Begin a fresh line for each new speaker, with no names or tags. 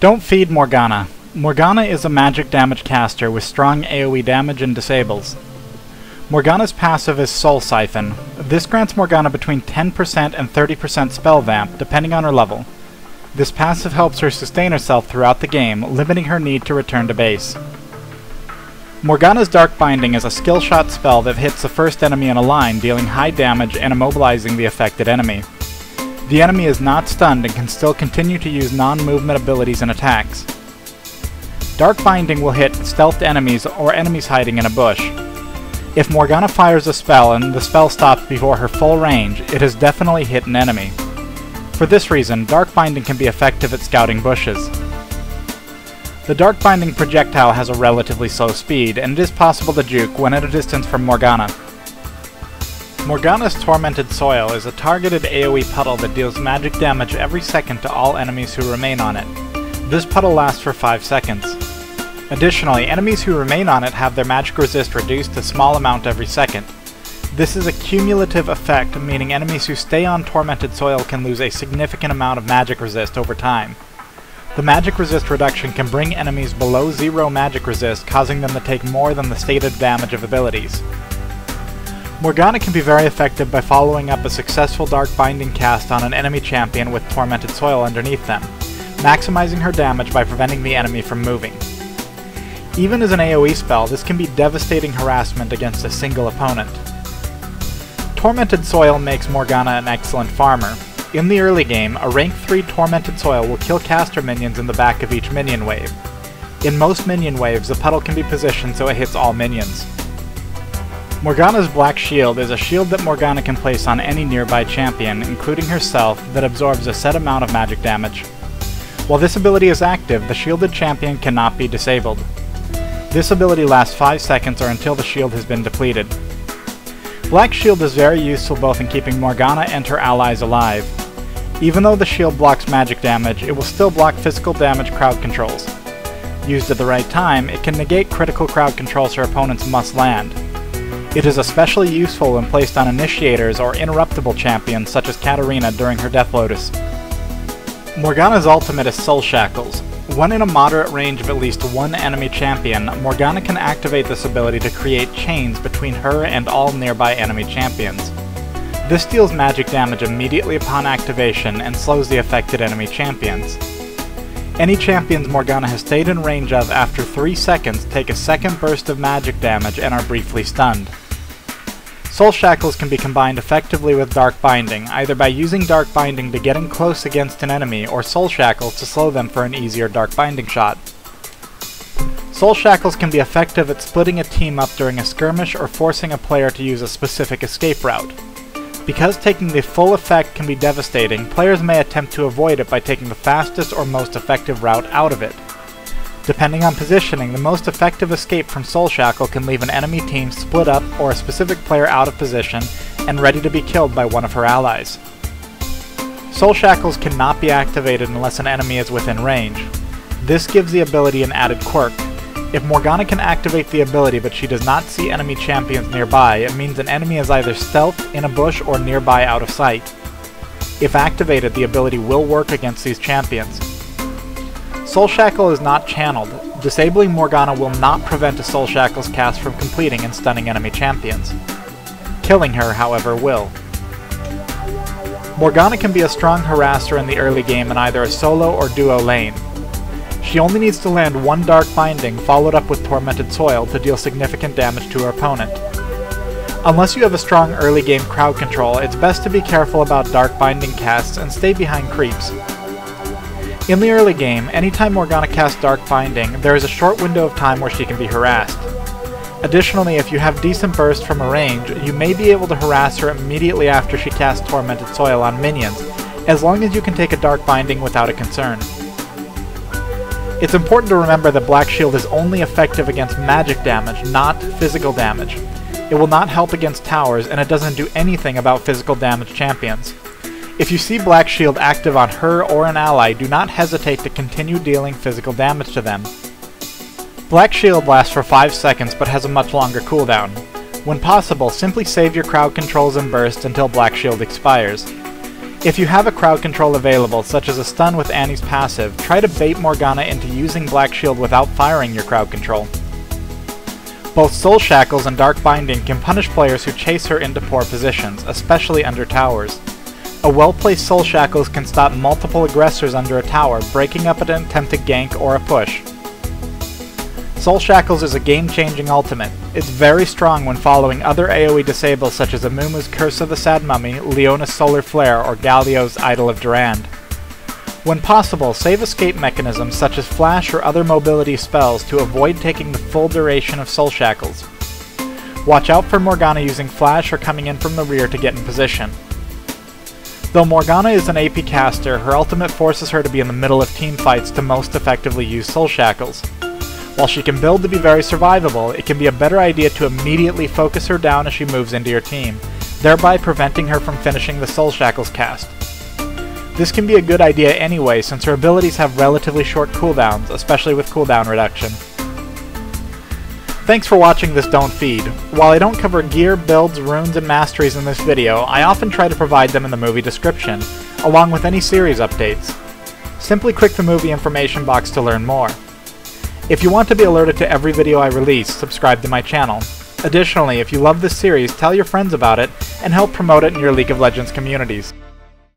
Don't feed Morgana. Morgana is a magic damage caster with strong AoE damage and disables. Morgana's passive is Soul Siphon. This grants Morgana between 10% and 30% spell vamp, depending on her level. This passive helps her sustain herself throughout the game, limiting her need to return to base. Morgana's Dark Binding is a skill shot spell that hits the first enemy in a line, dealing high damage and immobilizing the affected enemy. The enemy is not stunned and can still continue to use non-movement abilities and attacks. Dark Binding will hit stealthed enemies or enemies hiding in a bush. If Morgana fires a spell and the spell stops before her full range, it has definitely hit an enemy. For this reason, Dark Binding can be effective at scouting bushes. The Dark Binding projectile has a relatively slow speed, and it is possible to juke when at a distance from Morgana. Morgana's Tormented Soil is a targeted AoE puddle that deals magic damage every second to all enemies who remain on it. This puddle lasts for 5 seconds. Additionally, enemies who remain on it have their magic resist reduced a small amount every second. This is a cumulative effect, meaning enemies who stay on Tormented Soil can lose a significant amount of magic resist over time. The magic resist reduction can bring enemies below 0 magic resist, causing them to take more than the stated damage of abilities. Morgana can be very effective by following up a successful Dark Binding cast on an enemy champion with Tormented Soil underneath them, maximizing her damage by preventing the enemy from moving. Even as an AoE spell, this can be devastating harassment against a single opponent. Tormented Soil makes Morgana an excellent farmer. In the early game, a rank 3 Tormented Soil will kill caster minions in the back of each minion wave. In most minion waves, the puddle can be positioned so it hits all minions. Morgana's Black Shield is a shield that Morgana can place on any nearby champion, including herself, that absorbs a set amount of magic damage. While this ability is active, the shielded champion cannot be disabled. This ability lasts 5 seconds or until the shield has been depleted. Black Shield is very useful both in keeping Morgana and her allies alive. Even though the shield blocks magic damage, it will still block physical damage crowd controls. Used at the right time, it can negate critical crowd controls her opponents must land. It is especially useful when placed on initiators or interruptible champions such as Katarina during her Death Lotus. Morgana's ultimate is Soul Shackles. When in a moderate range of at least one enemy champion, Morgana can activate this ability to create chains between her and all nearby enemy champions. This deals magic damage immediately upon activation and slows the affected enemy champions. Any champions Morgana has stayed in range of after 3 seconds take a second burst of magic damage and are briefly stunned. Soul Shackles can be combined effectively with Dark Binding, either by using Dark Binding to getting close against an enemy, or Soul Shackles to slow them for an easier Dark Binding shot. Soul Shackles can be effective at splitting a team up during a skirmish or forcing a player to use a specific escape route. Because taking the full effect can be devastating, players may attempt to avoid it by taking the fastest or most effective route out of it. Depending on positioning, the most effective escape from Soul Shackle can leave an enemy team split up or a specific player out of position and ready to be killed by one of her allies. Soul Shackles cannot be activated unless an enemy is within range. This gives the ability an added quirk. If Morgana can activate the ability but she does not see enemy champions nearby, it means an enemy is either stealthed in a bush or nearby out of sight. If activated, the ability will work against these champions. Soul Shackle is not channeled. Disabling Morgana will not prevent a Soul Shackle's cast from completing and stunning enemy champions. Killing her, however, will. Morgana can be a strong harasser in the early game in either a solo or duo lane. She only needs to land one Dark Binding followed up with Tormented Soil to deal significant damage to her opponent. Unless you have a strong early game crowd control, it's best to be careful about Dark Binding casts and stay behind creeps. In the early game, anytime Morgana casts Dark Binding, there is a short window of time where she can be harassed. Additionally, if you have decent burst from a range, you may be able to harass her immediately after she casts Tormented Soil on minions, as long as you can take a Dark Binding without a concern. It's important to remember that Black Shield is only effective against magic damage, not physical damage. It will not help against towers, and it doesn't do anything about physical damage champions. If you see Black Shield active on her or an ally, do not hesitate to continue dealing physical damage to them. Black Shield lasts for 5 seconds but has a much longer cooldown. When possible, simply save your crowd controls and burst until Black Shield expires. If you have a crowd control available, such as a stun with Annie's passive, try to bait Morgana into using Black Shield without firing your crowd control. Both Soul Shackles and Dark Binding can punish players who chase her into poor positions, especially under towers. A well-placed Soul Shackles can stop multiple aggressors under a tower, breaking up an attempted gank or a push. Soul Shackles is a game-changing ultimate. It's very strong when following other AoE disables such as Amumu's Curse of the Sad Mummy, Leona's Solar Flare, or Galio's Idol of Durand. When possible, save escape mechanisms such as Flash or other mobility spells to avoid taking the full duration of Soul Shackles. Watch out for Morgana using Flash or coming in from the rear to get in position. Though Morgana is an AP caster, her ultimate forces her to be in the middle of team fights to most effectively use Soul Shackles. While she can build to be very survivable, it can be a better idea to immediately focus her down as she moves into your team, thereby preventing her from finishing the Soul Shackles cast. This can be a good idea anyway, since her abilities have relatively short cooldowns, especially with cooldown reduction. Thanks for watching this Don't Feed. While I don't cover gear, builds, runes, and masteries in this video, I often try to provide them in the movie description, along with any series updates. Simply click the movie information box to learn more. If you want to be alerted to every video I release, subscribe to my channel. Additionally, if you love this series, tell your friends about it, and help promote it in your League of Legends communities.